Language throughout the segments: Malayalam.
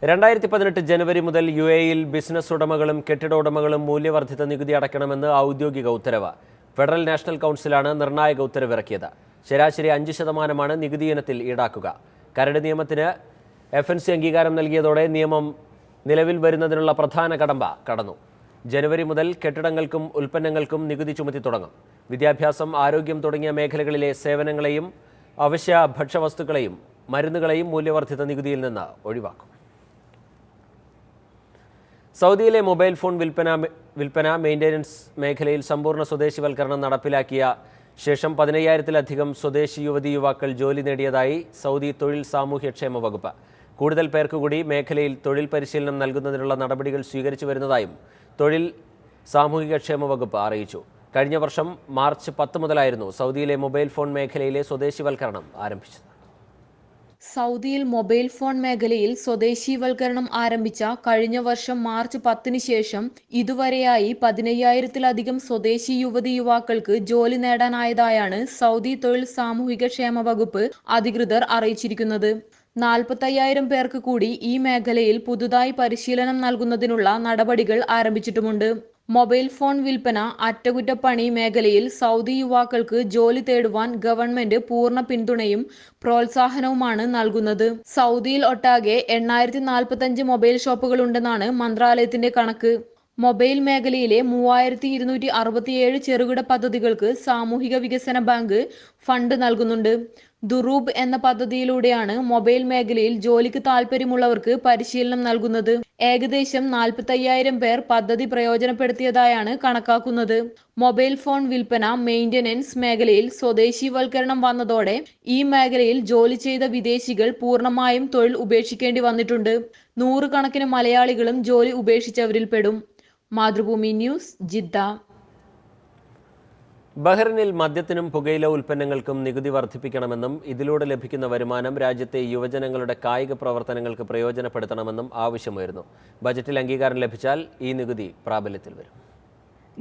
2018 ജനുവരി മുതൽ യുഎഇയിൽ ബിസിനസ് ഉടമകളും കെട്ടിട ഉടമകളും മൂല്യവർദ്ധിത നികുതി അടയ്ക്കണമെന്ന് ഔദ്യോഗിക ഉത്തരവ്. ഫെഡറൽ നാഷണൽ കൗൺസിലാണ് നിർണായക ഉത്തരവിറക്കിയത്. ശരാശരി 5% നികുതി ഇനത്തിൽ ഈടാക്കുക. കരട് നിയമത്തിന് FNC അംഗീകാരം നൽകിയതോടെ നിയമം നിലവിൽ വരുന്നതിനുള്ള പ്രധാന കടമ്പ കടന്നു. ജനുവരി മുതൽ കെട്ടിടങ്ങൾക്കും ഉൽപ്പന്നങ്ങൾക്കും നികുതി ചുമത്തി തുടങ്ങും. വിദ്യാഭ്യാസം, ആരോഗ്യം തുടങ്ങിയ മേഖലകളിലെ സേവനങ്ങളെയും അവശ്യ ഭക്ഷ്യവസ്തുക്കളെയും മരുന്നുകളെയും മൂല്യവർദ്ധിത നികുതിയിൽ നിന്ന് ഒഴിവാക്കും. സൗദിയിലെ മൊബൈൽ ഫോൺ വിൽപ്പന മെയിൻ്റനൻസ് മേഖലയിൽ സമ്പൂർണ്ണ സ്വദേശിവൽക്കരണം നടപ്പിലാക്കിയ ശേഷം 15,000-ലധികം സ്വദേശി യുവതി യുവാക്കൾ ജോലി നേടിയതായി സൗദി തൊഴിൽ സാമൂഹ്യക്ഷേമ വകുപ്പ്. കൂടുതൽ പേർക്ക് കൂടി മേഖലയിൽ തൊഴിൽ പരിശീലനം നൽകുന്നതിനുള്ള നടപടികൾ സ്വീകരിച്ചു വരുന്നതായും തൊഴിൽ സാമൂഹികക്ഷേമ വകുപ്പ് അറിയിച്ചു. കഴിഞ്ഞ വർഷം മാർച്ച് 10 മുതലായിരുന്നു സൗദിയിലെ മൊബൈൽ ഫോൺ മേഖലയിലെ സ്വദേശിവൽക്കരണം ആരംഭിച്ചത്. സൗദിയിൽ മൊബൈൽ ഫോൺ മേഖലയിൽ സ്വദേശീവൽക്കരണം ആരംഭിച്ച കഴിഞ്ഞ വർഷം മാർച്ച് 10-ന് ശേഷം ഇതുവരെയായി 15,000-ലധികം സ്വദേശി യുവതി യുവാക്കൾക്ക് ജോലി നേടാനായതായാണ് സൗദി തൊഴിൽ സാമൂഹികക്ഷേമ വകുപ്പ് അധികൃതർ അറിയിച്ചിരിക്കുന്നത്. 45,000 പേർക്ക് കൂടി ഈ മേഖലയിൽ പുതുതായി പരിശീലനം നൽകുന്നതിനുള്ള നടപടികൾ ആരംഭിച്ചിട്ടുമുണ്ട്. മൊബൈൽ ഫോൺ വിൽപ്പന, അറ്റകുറ്റപ്പണി മേഖലയിൽ സൗദി യുവാക്കൾക്ക് ജോലി തേടുവാൻ ഗവൺമെന്റ് പൂർണ്ണ പിന്തുണയും പ്രോത്സാഹനവുമാണ് നൽകുന്നത്. സൗദിയിൽ ഒട്ടാകെ 8,045 മൊബൈൽ ഷോപ്പുകളുണ്ടെന്നാണ് മന്ത്രാലയത്തിന്റെ കണക്ക്. മൊബൈൽ മേഖലയിലെ 3,267 ചെറുകിട പദ്ധതികൾക്ക് സാമൂഹിക വികസന ബാങ്ക് ഫണ്ട് നൽകുന്നുണ്ട്. ദുറൂബ് എന്ന പദ്ധതിയിലൂടെയാണ് മൊബൈൽ മേഖലയിൽ ജോലിക്ക് താൽപ്പര്യമുള്ളവർക്ക് പരിശീലനം നൽകുന്നത്. ഏകദേശം 45,000 പേർ പദ്ധതി പ്രയോജനപ്പെടുത്തിയതായാണ് കണക്കാക്കുന്നത്. മൊബൈൽ ഫോൺ വിൽപ്പന മെയിൻ്റനൻസ് മേഖലയിൽ സ്വദേശീവൽക്കരണം വന്നതോടെ ഈ മേഖലയിൽ ജോലി ചെയ്ത വിദേശികൾ പൂർണ്ണമായും തൊഴിൽ ഉപേക്ഷിക്കേണ്ടി വന്നിട്ടുണ്ട്. 100 കണക്കിന് മലയാളികളും ജോലി ഉപേക്ഷിച്ചവരിൽപ്പെടും. Mathrubhumi news, Jeddah. ബഹ്റിനിൽ മദ്യത്തിനും പുകയില ഉൽപ്പന്നങ്ങൾക്കും നികുതി വർദ്ധിപ്പിക്കണമെന്നും ഇതിലൂടെ ലഭിക്കുന്ന വരുമാനം രാജ്യത്തെ യുവജനങ്ങളുടെ കായിക പ്രവർത്തനങ്ങൾക്ക് പ്രയോജനപ്പെടുത്തണമെന്നും ആവശ്യമായിരുന്നു. ബജറ്റിൽ അംഗീകാരം ലഭിച്ചാൽ ഈ നികുതി പ്രാബല്യത്തിൽ വരും.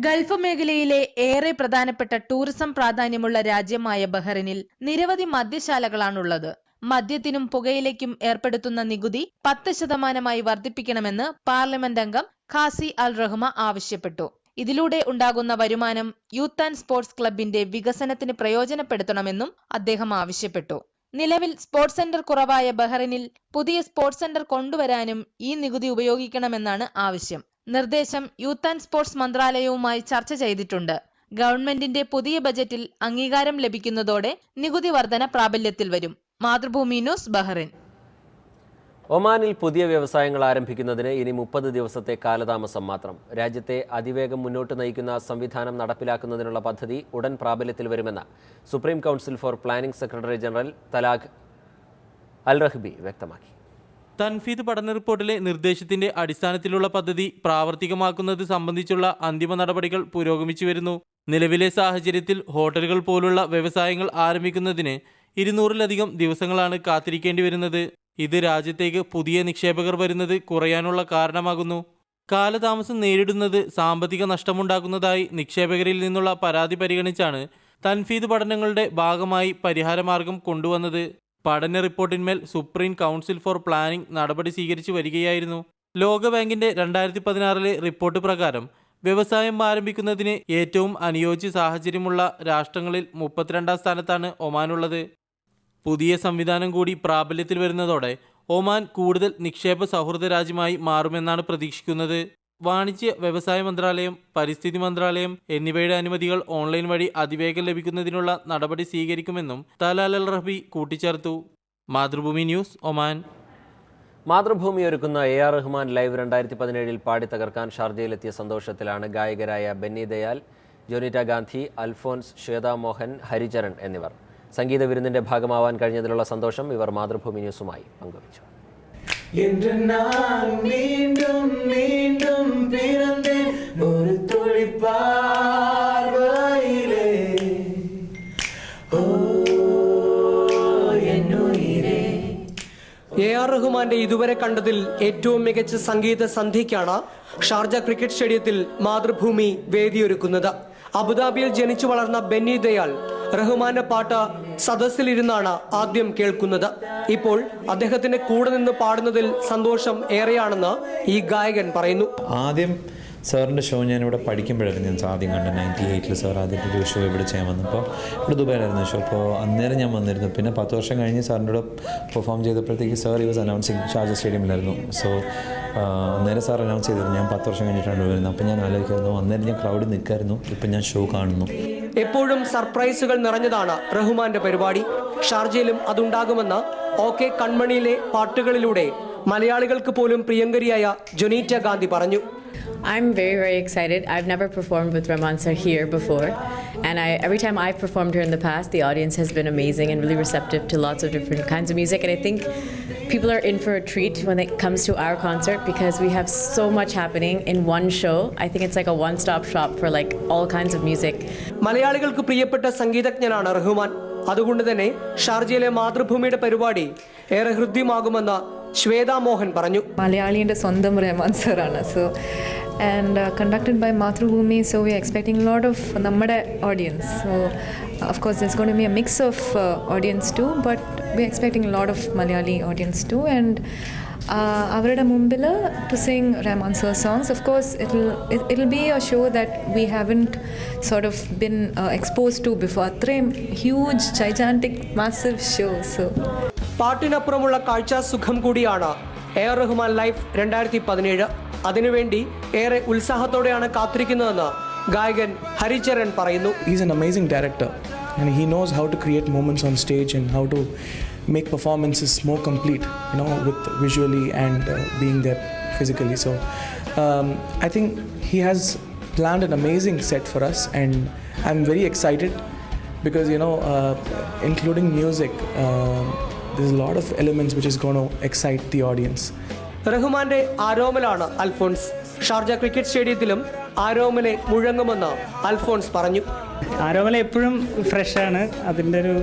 ഗൾഫ് മേഖലയിലെ ഏറെ പ്രധാനപ്പെട്ട ടൂറിസം പ്രാധാന്യമുള്ള രാജ്യമായ ബഹ്റിനിൽ നിരവധി മദ്യശാലകളാണുള്ളത്. മദ്യത്തിനും പുകയിലയ്ക്കും ഏർപ്പെടുത്തുന്ന നികുതി 10% വർദ്ധിപ്പിക്കണമെന്ന് പാർലമെന്റ് അംഗം ഖാസി അൽ റഹ്മ ആവശ്യപ്പെട്ടു. ഇതിലൂടെ ഉണ്ടാകുന്ന വരുമാനം യൂത്ത് ആൻഡ് സ്പോർട്സ് ക്ലബിന്റെ വികസനത്തിന് പ്രയോജനപ്പെടുത്തണമെന്നും അദ്ദേഹം ആവശ്യപ്പെട്ടു. നിലവിൽ സ്പോർട്സ് സെന്റർ കുറവായ ബഹ്റിനിൽ പുതിയ സ്പോർട്സ് സെന്റർ കൊണ്ടുവരാനും ഈ നികുതി ഉപയോഗിക്കണമെന്നാണ് ആവശ്യം. നിർദ്ദേശം യൂത്ത് ആൻഡ് സ്പോർട്സ് മന്ത്രാലയവുമായി ചർച്ച ചെയ്തിട്ടുണ്ട്. ഗവൺമെന്റിന്റെ പുതിയ ബജറ്റിൽ അംഗീകാരം ലഭിക്കുന്നതോടെ നികുതി വർധന പ്രാബല്യത്തിൽ വരും. Mathrubhumi news, Bahrain. ഒമാനിൽ പുതിയ വ്യവസായങ്ങൾ ആരംഭിക്കുന്നതിന് ഇനി 30 ദിവസത്തെ കാലതാമസം മാത്രം. രാജ്യത്തെ അതിവേഗം മുന്നോട്ട് നയിക്കുന്ന സംവിധാനം നടപ്പിലാക്കുന്നതിനുള്ള പദ്ധതി ഉടൻ പ്രാബല്യത്തിൽ വരുമെന്ന് supreme council for planning secretary general Talal Al Rahbi വ്യക്തമാക്കി. തൻഫീദ് പഠന റിപ്പോർട്ടിലെ നിർദ്ദേശത്തിന്റെ അടിസ്ഥാനത്തിലുള്ള പദ്ധതി പ്രാവർത്തികമാക്കുന്നത് സംബന്ധിച്ചുള്ള അന്തിമ നടപടികൾ പുരോഗമിച്ചു വരുന്നു. നിലവിലെ സാഹചര്യത്തിൽ ഹോട്ടലുകൾ പോലുള്ള വ്യവസായങ്ങൾ ആരംഭിക്കുന്നതിന് 200-ലധികം ദിവസങ്ങളാണ് കാത്തിരിക്കേണ്ടി വരുന്നത്. ഇത് രാജ്യത്തേക്ക് പുതിയ നിക്ഷേപകർ വരുന്നത് കുറയാനുള്ള കാരണമാകുന്നു. കാലതാമസം നേരിടുന്നത് സാമ്പത്തിക നഷ്ടമുണ്ടാക്കുന്നതായി നിക്ഷേപകരിൽ നിന്നുള്ള പരാതി പരിഗണിച്ചാണ് തൻഫീദ് പഠനങ്ങളുടെ ഭാഗമായി പരിഹാരമാർഗം കൊണ്ടുവന്നത്. പഠന റിപ്പോർട്ടിന്മേൽ സുപ്രീം കൗൺസിൽ ഫോർ പ്ലാനിംഗ് നടപടി സ്വീകരിച്ചു വരികയായിരുന്നു. ലോകബാങ്കിന്റെ 2016 റിപ്പോർട്ട് പ്രകാരം വ്യവസായം ആരംഭിക്കുന്നതിന് ഏറ്റവും അനുയോജ്യ സാഹചര്യമുള്ള രാഷ്ട്രങ്ങളിൽ 32-ാം സ്ഥാനത്താണ് ഒമാനുള്ളത്. പുതിയ സംവിധാനം കൂടി പ്രാബല്യത്തിൽ വരുന്നതോടെ ഒമാൻ കൂടുതൽ നിക്ഷേപ സൗഹൃദ രാജ്യമായി മാറുമെന്നാണ് പ്രതീക്ഷിക്കുന്നത്. വാണിജ്യ വ്യവസായ മന്ത്രാലയം, പരിസ്ഥിതി മന്ത്രാലയം എന്നിവയുടെ അനുമതികൾ ഓൺലൈൻ വഴി അതിവേഗം ലഭിക്കുന്നതിനുള്ള നടപടി സ്വീകരിക്കുമെന്നും തലാൽ അൽ റഹ്ബി കൂട്ടിച്ചേർത്തു. Mathrubhumi news, Oman. മാതൃഭൂമി ഒരുക്കുന്ന AR റഹ്മാൻ ലൈവ് 2017 പാടി തകർക്കാൻ ഷാർജയിലെത്തിയ സന്തോഷത്തിലാണ് ഗായകരായ ബെന്നി ദയാൽ, ജോനിറ്റ ഗാന്ധി, അൽഫോൻസ്, ശ്വേതാ മോഹൻ, ഹരിചരൺ എന്നിവർ. സംഗീത വിരുന്നിന്റെ ഭാഗമാവാൻ കഴിഞ്ഞതിലുള്ള സന്തോഷം ഇവർ മാതൃഭൂമി ന്യൂസുമായി പങ്കുവച്ചു. AR റഹ്മാന്റെ ഇതുവരെ കണ്ടതിൽ ഏറ്റവും മികച്ച സംഗീത സന്ധ്യയ്ക്കാണ് ഷാർജ ക്രിക്കറ്റ് സ്റ്റേഡിയത്തിൽ മാതൃഭൂമി വേദിയൊരുക്കുന്നത്. അബുദാബിയിൽ ജനിച്ചു വളർന്ന ബെന്നി ദയാൽ റഹ്മാന്റെ പാട്ട് സദസ്സിലിരുന്നാണ് ആദ്യം കേൾക്കുന്നത്. ഇപ്പോൾ അദ്ദേഹത്തിന്റെ കൂടെ നിന്ന് പാടുന്നതിൽ സന്തോഷം ഏറെയാണെന്ന് ഈ ഗായകൻ പറയുന്നു. ആദ്യം സാറിൻ്റെ ഷോ ഞാനിവിടെ പഠിക്കുമ്പോഴായിരുന്നു ഞാൻ ആദ്യം കണ്ടത്. 98 സാർ ആദ്യമായിട്ട് ഒരു ഷോ ഇവിടെ ചെയ്യാൻ വന്നപ്പോൾ ഇവിടെ ദുബായിലായിരുന്നു ഷോ. അപ്പോൾ അന്നേരം ഞാൻ വന്നിരുന്നു. പിന്നെ 10 വർഷം കഴിഞ്ഞ് സാറിൻ്റെ കൂടെ പെർഫോം ചെയ്തപ്പോഴത്തേക്ക് സാർ വാസ് അനൗൺസിങ് ഷാർജ സ്റ്റേഡിയമിലായിരുന്നു. സോ അന്നേരം സാർ അനൗൺസ് ചെയ്തിരുന്നു ഞാൻ 10 വർഷം കഴിഞ്ഞിട്ടാണ് വരുന്നത്. അപ്പോൾ ഞാൻ ആലോചിക്കായിരുന്നു, അന്നേരം ഞാൻ ക്രൗഡിൽ നിൽക്കായിരുന്നു, ഇപ്പം ഞാൻ ഷോ കാണുന്നു. എപ്പോഴും സർപ്രൈസുകൾ നിറഞ്ഞതാണ് റഹ്മാന്റെ പരിപാടി. ഷാർജയിലും അതുണ്ടാകുമെന്ന് ഓക്കെ കൺമണിയിലെ പാട്ടുകളിലൂടെ മലയാളികൾക്ക് പോലും പ്രിയങ്കരിയായ ജൊനീറ്റ ഗാന്ധി പറഞ്ഞു. I'm very, very excited. I've never performed with Rahman sir here before. And every time I've performed here in the past, the audience has been amazing and really receptive to lots of different kinds of music. And I think people are in for a treat when it comes to our concert because we have so much happening in one show. I think it's like a one-stop shop for like all kinds of music. മലയാളികൾക്ക് പ്രിയപ്പെട്ട സംഗീതജ്ഞനാണ് റഹ്മാൻ. അതുകൊണ്ട് തന്നെ ഷാർജയിലെ മാതൃഭൂമിയുടെ പരിപാടി ഏറെ ഹൃദ്യമാകുമെന്ന് ശ്വേത മോഹൻ പറഞ്ഞു. മലയാളിയുടെ സ്വന്തം റഹ്മാൻ സാറാണ്. So and conducted by Mathrubhumi, so we are expecting a lot of nammade audience. So of course there's going to be a mix of audience too, but we are expecting a lot of Malayali audience too. And avarude mumbile to sing Rahman sir songs. Of course it'll be a show that we haven't sort of been exposed to before. Huge, gigantic, massive show. So പാട്ടിനപ്പുറമുള്ള കാഴ്ച സുഖം കൂടിയാണ് എ.ആർ. റഹ്മാൻ ലൈവ് 2017. അതിനുവേണ്ടി ഏറെ ഉത്സാഹത്തോടെയാണ് കാത്തിരിക്കുന്നതെന്ന് ഗായകൻ ഹരിചരൺ പറയുന്നു. He's an amazing director and he knows how to create moments on stage and how to make performances more complete, with visually and being there physically. So I think he has planned an amazing set for us and I'm very excited because including music, there's a lot of elements which is going to excite the audience. റഹ്മാന്റെ ആരോമലാണ് അൽഫോൺസ്. ഷാർജ ക്രിക്കറ്റ് സ്റ്റേഡിയത്തിലും ആരോമലെ മുഴങ്ങുമെന്ന് അൽഫോൺസ് പറഞ്ഞു. ആരോമല എപ്പോഴും ഫ്രഷാണ്. അതിൻ്റെ ഒരു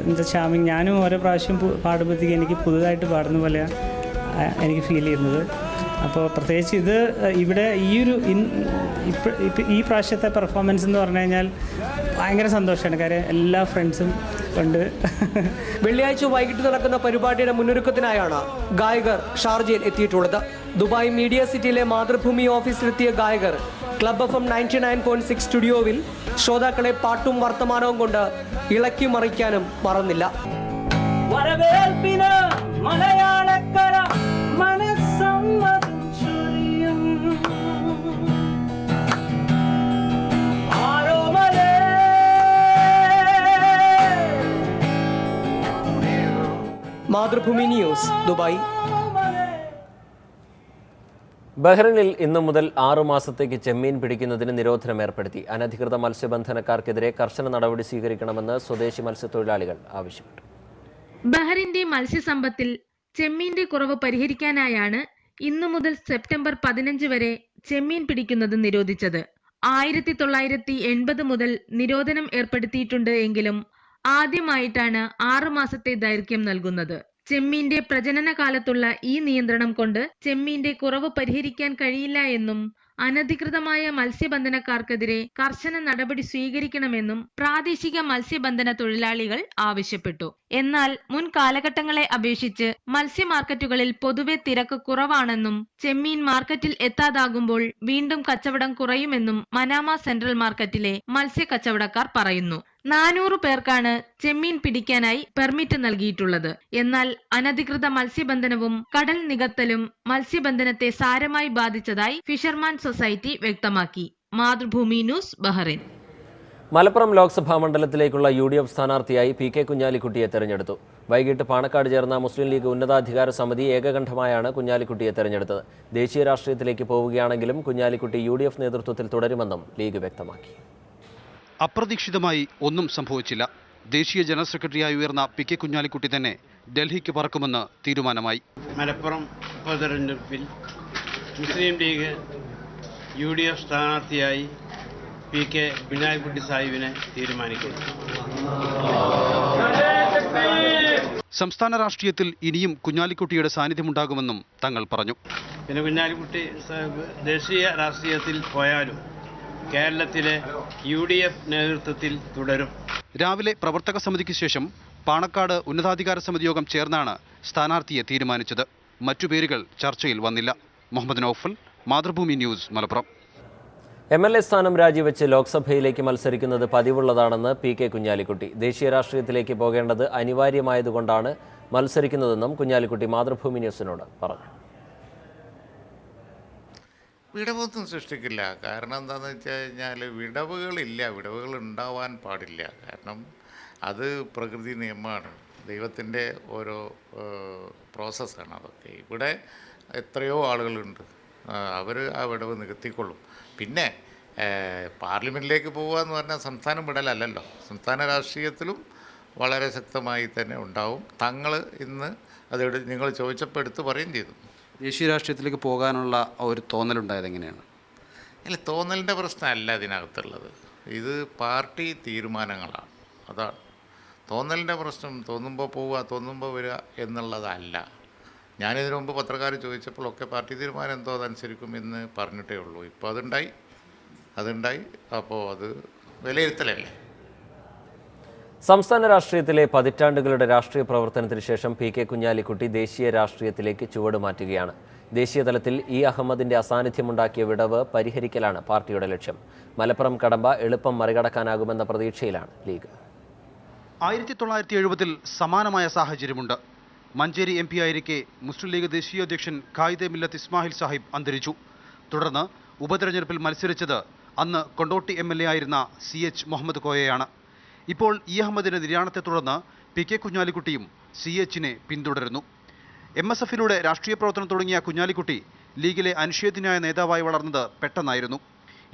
എന്താ ചാമിങ്. ഞാനും ഓരോ പ്രാവശ്യം പാടുമ്പോഴത്തേക്ക് എനിക്ക് പുതുതായിട്ട് പാടുന്ന പോലെയാണ് എനിക്ക് ഫീൽ ചെയ്യുന്നത്. അപ്പോൾ പ്രത്യേകിച്ച് ഇത് ഇവിടെ ഈ പ്രാവശ്യത്തെ പെർഫോമൻസ് എന്ന് പറഞ്ഞു കഴിഞ്ഞാൽ ഭയങ്കര സന്തോഷമാണ്. കാര്യം എല്ലാ ഫ്രണ്ട്സും ഉണ്ട്. വെള്ളിയാഴ്ച വൈകിട്ട് നടക്കുന്ന പരിപാടിയുടെ മുന്നൊരുക്കത്തിനായാണ് ഗായകർ ഷാർജയിൽ എത്തിയിട്ടുള്ളത്. ദുബായ് മീഡിയ സിറ്റിയിലെ മാതൃഭൂമി ഓഫീസിലെത്തിയ ഗായകർ ക്ലബ് FM 99.6 സ്റ്റുഡിയോവിൽ ശ്രോതാക്കളെ പാട്ടും വർത്തമാനവും കൊണ്ട് ഇളക്കി മറിക്കാനും മറന്നില്ല. Mathrubhumi news, Dubai. ബഹ്റിനിൽ ഇന്നു മുതൽ 6 മാസത്തേക്ക് ചെമ്മീൻ പിടിക്കുന്നതിന് നിരോധനം ഏർപ്പെടുത്തി. അനധികൃത മത്സ്യബന്ധനക്കാർക്കെതിരെ കർശന നടപടി സ്വീകരിക്കണമെന്ന് സ്വദേശി മത്സ്യത്തൊഴിലാളികൾ ആവശ്യപ്പെട്ടു. ബഹ്റിന്റെ മത്സ്യസമ്പത്തിൽ ചെമ്മീന്റെ കുറവ് പരിഹരിക്കാനായാണ് ഇന്നു മുതൽ സെപ്റ്റംബർ 15 വരെ ചെമ്മീൻ പിടിക്കുന്നത് നിരോധിച്ചത്. 1980 മുതൽ നിരോധനം ഏർപ്പെടുത്തിയിട്ടുണ്ട് എങ്കിലും ആദ്യമായിട്ടാണ് 6 മാസത്തെ ദൈർഘ്യം നൽകുന്നത്. ചെമ്മീന്റെ പ്രജനന കാലത്തുള്ള ഈ നിയന്ത്രണം കൊണ്ട് ചെമ്മീന്റെ കുറവ് പരിഹരിക്കാൻ കഴിയില്ല എന്നും അനധികൃതമായ മത്സ്യബന്ധനക്കാർക്കെതിരെ കർശന നടപടി സ്വീകരിക്കണമെന്നും പ്രാദേശിക മത്സ്യബന്ധന തൊഴിലാളികൾ ആവശ്യപ്പെട്ടു. എന്നാൽ മുൻ കാലഘട്ടങ്ങളെ അപേക്ഷിച്ച് മത്സ്യ മാർക്കറ്റുകളിൽ പൊതുവെ തിരക്ക് കുറവാണെന്നും ചെമ്മീൻ മാർക്കറ്റിൽ എത്താതാകുമ്പോൾ വീണ്ടും കച്ചവടം കുറയുമെന്നും മനാമ സെൻട്രൽ മാർക്കറ്റിലെ മത്സ്യ കച്ചവടക്കാർ പറയുന്നു. 400 പേർക്കാണ് ചെമ്മീൻ പിടിക്കാനായി പെർമിറ്റ് നൽകിയിട്ടുള്ളത്. എന്നാൽ അനധികൃത മത്സ്യബന്ധനവും കടൽ നികത്തലും മത്സ്യബന്ധനത്തെ സാരമായി ബാധിച്ചതായി ഫിഷർമാൻ സൊസൈറ്റി വ്യക്തമാക്കി. Mathrubhumi news, Bahrain. മലപ്പുറം ലോക്സഭാ മണ്ഡലത്തിലേക്കുള്ള UDF സ്ഥാനാർത്ഥിയായി PK കുഞ്ഞാലിക്കുട്ടിയെ തെരഞ്ഞെടുത്തു. വൈകിട്ട് പാണക്കാട് ചേർന്ന മുസ്ലിം ലീഗ് ഉന്നതാധികാര സമിതി ഏകകണ്ഠമായാണ് കുഞ്ഞാലിക്കുട്ടിയെ തെരഞ്ഞെടുത്തത്. ദേശീയ രാഷ്ട്രീയത്തിലേക്ക് പോവുകയാണെങ്കിലും കുഞ്ഞാലിക്കുട്ടി UDF നേതൃത്വത്തിൽ തുടരുമെന്നും ലീഗ് വ്യക്തമാക്കി. അപ്രതീക്ഷിതമായി ഒന്നും സംഭവിച്ചില്ല. ദേശീയ ജനറൽ സെക്രട്ടറിയായി ഉയർന്ന PK കുഞ്ഞാലിക്കുട്ടി തന്നെ ഡൽഹിക്ക് പറക്കുമെന്ന് തീരുമാനമായി. മലപ്പുറം ഉപതെരഞ്ഞെടുപ്പിൽ മുസ്ലിം ലീഗ് UDF സ്ഥാനാർത്ഥിയായി PK കുഞ്ഞാലിക്കുട്ടി സാഹിബിനെ തീരുമാനിക്കുന്നു. സംസ്ഥാന രാഷ്ട്രീയത്തിൽ ഇനിയും കുഞ്ഞാലിക്കുട്ടിയുടെ സാന്നിധ്യമുണ്ടാകുമെന്നും തങ്ങൾ പറഞ്ഞു. പിന്നെ കുഞ്ഞാലിക്കുട്ടി സാഹിബ് ദേശീയ രാഷ്ട്രീയത്തിൽ പോയാലും കേരളത്തിലെ UDF നേതൃത്വത്തിൽ തുടരും. രാവിലെ പ്രവർത്തക സമിതിക്ക് ശേഷം പാണക്കാട് ഉന്നതാധികാര സമിതി യോഗം ചേർന്നാണ് സ്ഥാനാർത്ഥിയെ തീരുമാനിച്ചത്. മറ്റു പേരുകൾ ചർച്ചയിൽ വന്നില്ല. മുഹമ്മദ് നൌഫൽ, മാതൃഭൂമി ന്യൂസ്, മലപ്പുറം. MLA സ്ഥാനം രാജിവെച്ച് ലോക്സഭയിലേക്ക് മത്സരിക്കുന്നത് പതിവുള്ളതാണെന്ന് PK കുഞ്ഞാലിക്കുട്ടി. ദേശീയ രാഷ്ട്രീയത്തിലേക്ക് പോകേണ്ടത് അനിവാര്യമായതുകൊണ്ടാണ് മത്സരിക്കുന്നതെന്നും കുഞ്ഞാലിക്കുട്ടി മാതൃഭൂമി ന്യൂസിനോട് പറഞ്ഞു. വിടവൊന്നും സൃഷ്ടിക്കില്ല. കാരണം എന്താണെന്ന് വെച്ച് കഴിഞ്ഞാൽ വിടവുകൾ ഉണ്ടാവാൻ പാടില്ല. കാരണം അത് പ്രകൃതി നിയമമാണ്, ദൈവത്തിൻ്റെ ഓരോ പ്രോസസ്സാണ് അതൊക്കെ. ഇവിടെ എത്രയോ ആളുകളുണ്ട്, അവർ ആ വിടവ് നികത്തിക്കൊള്ളും. പിന്നെ പാർലമെൻറ്റിലേക്ക് പോകുക എന്ന് പറഞ്ഞാൽ സംസ്ഥാനം വിടലല്ലല്ലോ, സംസ്ഥാന രാഷ്ട്രീയത്തിലും വളരെ ശക്തമായി തന്നെ ഉണ്ടാവും. തങ്ങൾ ഇന്ന് അതെടുത്ത് നിങ്ങൾ ചോദിച്ചപ്പോൾ എടുത്ത് പറയുകയും ചെയ്തു. ദേശീയ രാഷ്ട്രീയത്തിലേക്ക് പോകാനുള്ള ഒരു തോന്നലുണ്ടായത് എങ്ങനെയാണ്? അല്ല, തോന്നലിൻ്റെ പ്രശ്നമല്ല ഇതിനകത്തുള്ളത്, ഇത് പാർട്ടി തീരുമാനങ്ങളാണ്. അതാണ് തോന്നലിൻ്റെ പ്രശ്നം. തോന്നുമ്പോൾ പോവുക, തോന്നുമ്പോൾ വരിക എന്നുള്ളതല്ല. ഞാനിതിനു മുമ്പ് പത്രക്കാർ ചോദിച്ചപ്പോഴൊക്കെ പാർട്ടി തീരുമാനം എന്തോ അതനുസരിക്കും എന്ന് പറഞ്ഞിട്ടേ ഉള്ളൂ. ഇപ്പോൾ അതുണ്ടായി. അപ്പോൾ അത് വിലയിരുത്തലല്ലേ. സംസ്ഥാന രാഷ്ട്രീയത്തിലെ പതിറ്റാണ്ടുകളുടെ രാഷ്ട്രീയ പ്രവർത്തനത്തിന് ശേഷം PK കുഞ്ഞാലിക്കുട്ടി ദേശീയ രാഷ്ട്രീയത്തിലേക്ക് ചുവടുമാറ്റുകയാണ്. ദേശീയ തലത്തിൽ E. അഹമ്മദിന്റെ അസാന്നിധ്യമുണ്ടാക്കിയ വിടവ് പരിഹരിക്കലാണ് പാർട്ടിയുടെ ലക്ഷ്യം. മലപ്പുറം കടമ്പ എളുപ്പം മറികടക്കാനാകുമെന്ന പ്രതീക്ഷയിലാണ് ലീഗ്. 1970-ൽ സമാനമായ സാഹചര്യമുണ്ട്. മഞ്ചേരി MP ആയിരിക്കെ മുസ്ലിം ലീഗ് ദേശീയ അധ്യക്ഷൻ ഖായിദെ മില്ലത്ത് ഇസ്മായിൽ സാഹിബ് അന്തരിച്ചു. തുടർന്ന് ഉപതെരഞ്ഞെടുപ്പിൽ മത്സരിച്ചത് അന്ന് കൊണ്ടോട്ടി MLA ആയിരുന്ന CH മുഹമ്മദ് കോയയാണ്. ഇപ്പോൾ E. അഹമ്മദിന്റെ നിര്യാണത്തെ തുടർന്ന് PK കുഞ്ഞാലിക്കുട്ടിയും CHനെ പിന്തുടരുന്നു. MSFിലൂടെ രാഷ്ട്രീയ പ്രവർത്തനം തുടങ്ങിയ കുഞ്ഞാലിക്കുട്ടി ലീഗിലെ അനിഷേധ്യനായ നേതാവായി വളർന്നത് പെട്ടെന്നായിരുന്നു.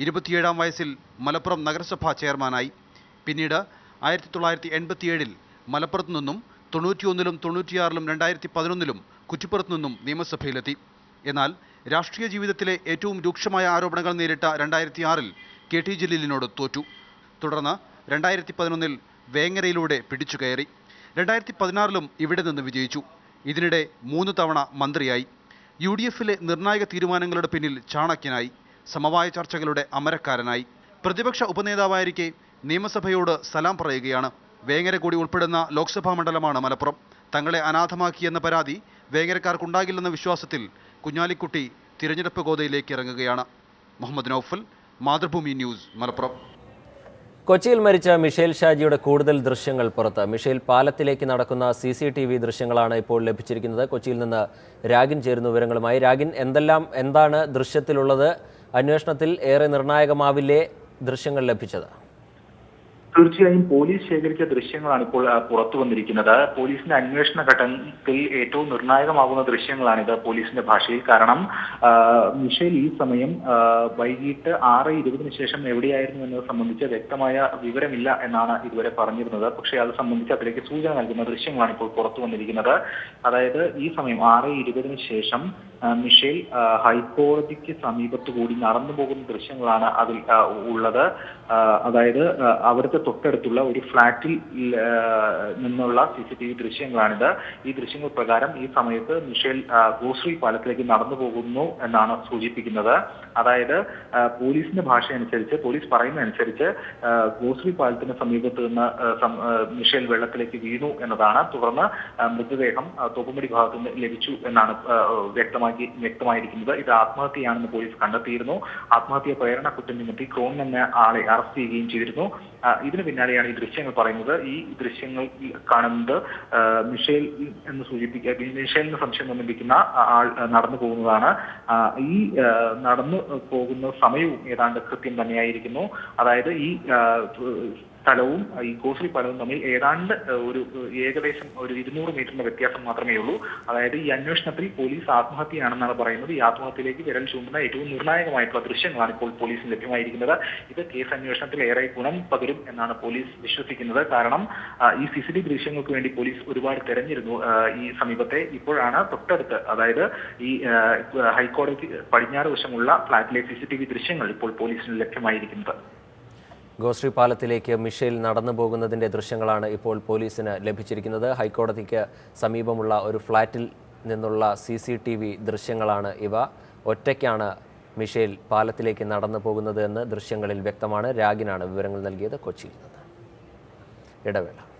27-ാം വയസ്സിൽ മലപ്പുറം നഗരസഭാ ചെയർമാനായി. പിന്നീട് 1987-ൽ മലപ്പുറത്തു നിന്നും 91-ലും 96-ലും 2011-ലും കുറ്റിപ്പുറത്തു നിന്നും നിയമസഭയിലെത്തി. എന്നാൽ രാഷ്ട്രീയ ജീവിതത്തിലെ ഏറ്റവും രൂക്ഷമായ ആരോപണങ്ങൾ നേരിട്ട 2006-ൽ KT ജലീലിനോട് തോറ്റു. തുടർന്ന് 2011-ൽ വേങ്ങരയിലൂടെ പിടിച്ചുകയറി. 2016-ലും ഇവിടെ നിന്ന് വിജയിച്ചു. ഇതിനിടെ 3 തവണ മന്ത്രിയായി. UDFിലെ നിർണായക തീരുമാനങ്ങളുടെ പിന്നിൽ ചാണക്യനായി. സമവായ ചർച്ചകളുടെ അമരക്കാരനായി. പ്രതിപക്ഷ ഉപനേതാവായിരിക്കെ നിയമസഭയോട് സലാം പറയുകയാണ്. വേങ്ങര കൂടി ഉൾപ്പെടുന്ന ലോക്സഭാ മണ്ഡലമാണ് മലപ്പുറം. തങ്ങളെ അനാഥമാക്കിയെന്ന പരാതി വേങ്ങരക്കാർക്കുണ്ടാകില്ലെന്ന വിശ്വാസത്തിൽ കുഞ്ഞാലിക്കുട്ടി തിരഞ്ഞെടുപ്പ് ഗോതയിലേക്ക് ഇറങ്ങുകയാണ്. മുഹമ്മദ് നൌഫൽ, മാതൃഭൂമി ന്യൂസ്, മലപ്പുറം. കൊച്ചിയിൽ മരിച്ച മിഷേൽ ഷാജിയുടെ കൂടുതൽ ദൃശ്യങ്ങൾ പുറത്ത്. മിഷേൽ പാലത്തിലേക്ക് നടക്കുന്ന CCTV ദൃശ്യങ്ങളാണ് ഇപ്പോൾ ലഭിച്ചിരിക്കുന്നത്. കൊച്ചിയിൽ നിന്ന് രാഗിൻ ചേരുന്ന വിവരങ്ങളുമായി. രാഗിൻ, എന്താണ് ദൃശ്യത്തിലുള്ളത്? അന്വേഷണത്തിൽ ഏറെ നിർണായകമാവില്ലേ ദൃശ്യങ്ങൾ ലഭിച്ചത്? തീർച്ചയായും പോലീസ് ശേഖരിച്ച ദൃശ്യങ്ങളാണ് ഇപ്പോൾ പുറത്തു വന്നിരിക്കുന്നത്. പോലീസിന്റെ അന്വേഷണ ഘട്ടത്തിൽ ഏറ്റവും നിർണായകമാകുന്ന ദൃശ്യങ്ങളാണിത് പോലീസിന്റെ ഭാഷയിൽ. കാരണം മിഷേൽ ഈ സമയം വൈകിട്ട് 6:20 ശേഷം എവിടെയായിരുന്നു എന്നത് സംബന്ധിച്ച് വ്യക്തമായ വിവരമില്ല എന്നാണ് ഇതുവരെ പറഞ്ഞിരുന്നത്. പക്ഷേ അത് സംബന്ധിച്ച് അതിലേക്ക് സൂചന നൽകുന്ന ദൃശ്യങ്ങളാണ് ഇപ്പോൾ പുറത്തു വന്നിരിക്കുന്നത്. അതായത് ഈ സമയം 6:20 ശേഷം മിഷേൽ ഹൈക്കോടതിക്ക് സമീപത്തു കൂടി നടന്നു പോകുന്ന ദൃശ്യങ്ങളാണ് അതിൽ ഉള്ളത്. അതായത് അവിടുത്തെ തൊട്ടടുത്തുള്ള ഒരു ഫ്ളാറ്റിൽ നിന്നുള്ള CCTV ദൃശ്യങ്ങളാണിത്. ഈ ദൃശ്യങ്ങൾ പ്രകാരം ഈ സമയത്ത് മിഷേൽ ഗോശ്രീ പാലത്തിലേക്ക് നടന്നു പോകുന്നു എന്നാണ് സൂചിപ്പിക്കുന്നത്. അതായത് പോലീസിന്റെ ഭാഷ അനുസരിച്ച്, പോലീസ് പറയുന്ന അനുസരിച്ച് ഗോശ്രീ പാലത്തിന് സമീപത്ത് നിന്ന് മിഷേൽ വെള്ളത്തിലേക്ക് വീണു എന്നതാണ്. തുടർന്ന് മൃതദേഹം തോപ്പുംപടി ഭാഗത്ത് നിന്ന് ലഭിച്ചു എന്നാണ് വ്യക്തമായിരിക്കുന്നത്. ഇത് ആത്മഹത്യയാണെന്ന് പോലീസ് കണ്ടെത്തിയിരുന്നു. ആത്മഹത്യ പ്രേരണ കുറ്റം ചുമത്തി ക്രോൺ എന്ന ആളെ അറസ്റ്റ് ചെയ്യുകയും ചെയ്തിരുന്നു. ഇതിന് പിന്നാലെയാണ് ഈ ദൃശ്യങ്ങൾ പറയുന്നത്. ഈ ദൃശ്യങ്ങൾ കാണുന്നത് മിഷേൽ എന്ന് മിഷേലിന് സംശയം നിർമ്മിക്കുന്ന ആൾ നടന്നു പോകുന്നതാണ്. ഈ നടന്നു പോകുന്ന സമയവും ഏതാണ്ട് കൃത്യം തന്നെയായിരിക്കുന്നു. അതായത് ഈ സ്ഥലവും ഈ ഗോശ്രീ പാലവും തമ്മിൽ ഏതാണ്ട് ഏകദേശം ഒരു 200 മീറ്ററിന്റെ വ്യത്യാസം മാത്രമേ ഉള്ളൂ. അതായത് ഈ അന്വേഷണത്തിൽ പോലീസ് ആത്മഹത്യയാണെന്നാണ് പറയുന്നത്. ഈ ആത്മഹത്യയിലേക്ക് വിരൽ ചൂണ്ടുന്ന ഏറ്റവും നിർണായകമായിട്ടുള്ള ദൃശ്യങ്ങളാണ് ഇപ്പോൾ പോലീസിന് ലഭ്യമായിരിക്കുന്നത്. ഇത് കേസ് അന്വേഷണത്തിൽ ഏറെ ഗുണം പകരും എന്നാണ് പോലീസ് വിശ്വസിക്കുന്നത്. കാരണം ഈ CCTV ദൃശ്യങ്ങൾക്ക് വേണ്ടി പോലീസ് ഒരുപാട് തെരഞ്ഞിരുന്നു ഈ സമീപത്തെ. ഇപ്പോഴാണ് തൊട്ടടുത്ത്, അതായത് ഈ ഹൈക്കോടതി പടിഞ്ഞാറ് വശമുള്ള ഫ്ളാറ്റിലെ CCTV ദൃശ്യങ്ങൾ ഇപ്പോൾ പോലീസിന് ലഭ്യമായിരിക്കുന്നത്. ഗോശ്രീ പാലത്തിലേക്ക് മിഷേൽ നടന്നു പോകുന്നതിൻ്റെ ദൃശ്യങ്ങളാണ് ഇപ്പോൾ പോലീസിന് ലഭിച്ചിരിക്കുന്നത്. ഹൈക്കോടതിക്ക് സമീപമുള്ള ഒരു ഫ്ളാറ്റിൽ നിന്നുള്ള CCTV ദൃശ്യങ്ങളാണ് ഇവ. ഒറ്റയ്ക്കാണ് മിഷേൽ പാലത്തിലേക്ക് നടന്നു പോകുന്നത് എന്ന് ദൃശ്യങ്ങളിൽ വ്യക്തമാണ്. രാഗിനാണ് വിവരങ്ങൾ നൽകിയത് കൊച്ചിയിൽ നിന്ന്. ഇടവേള.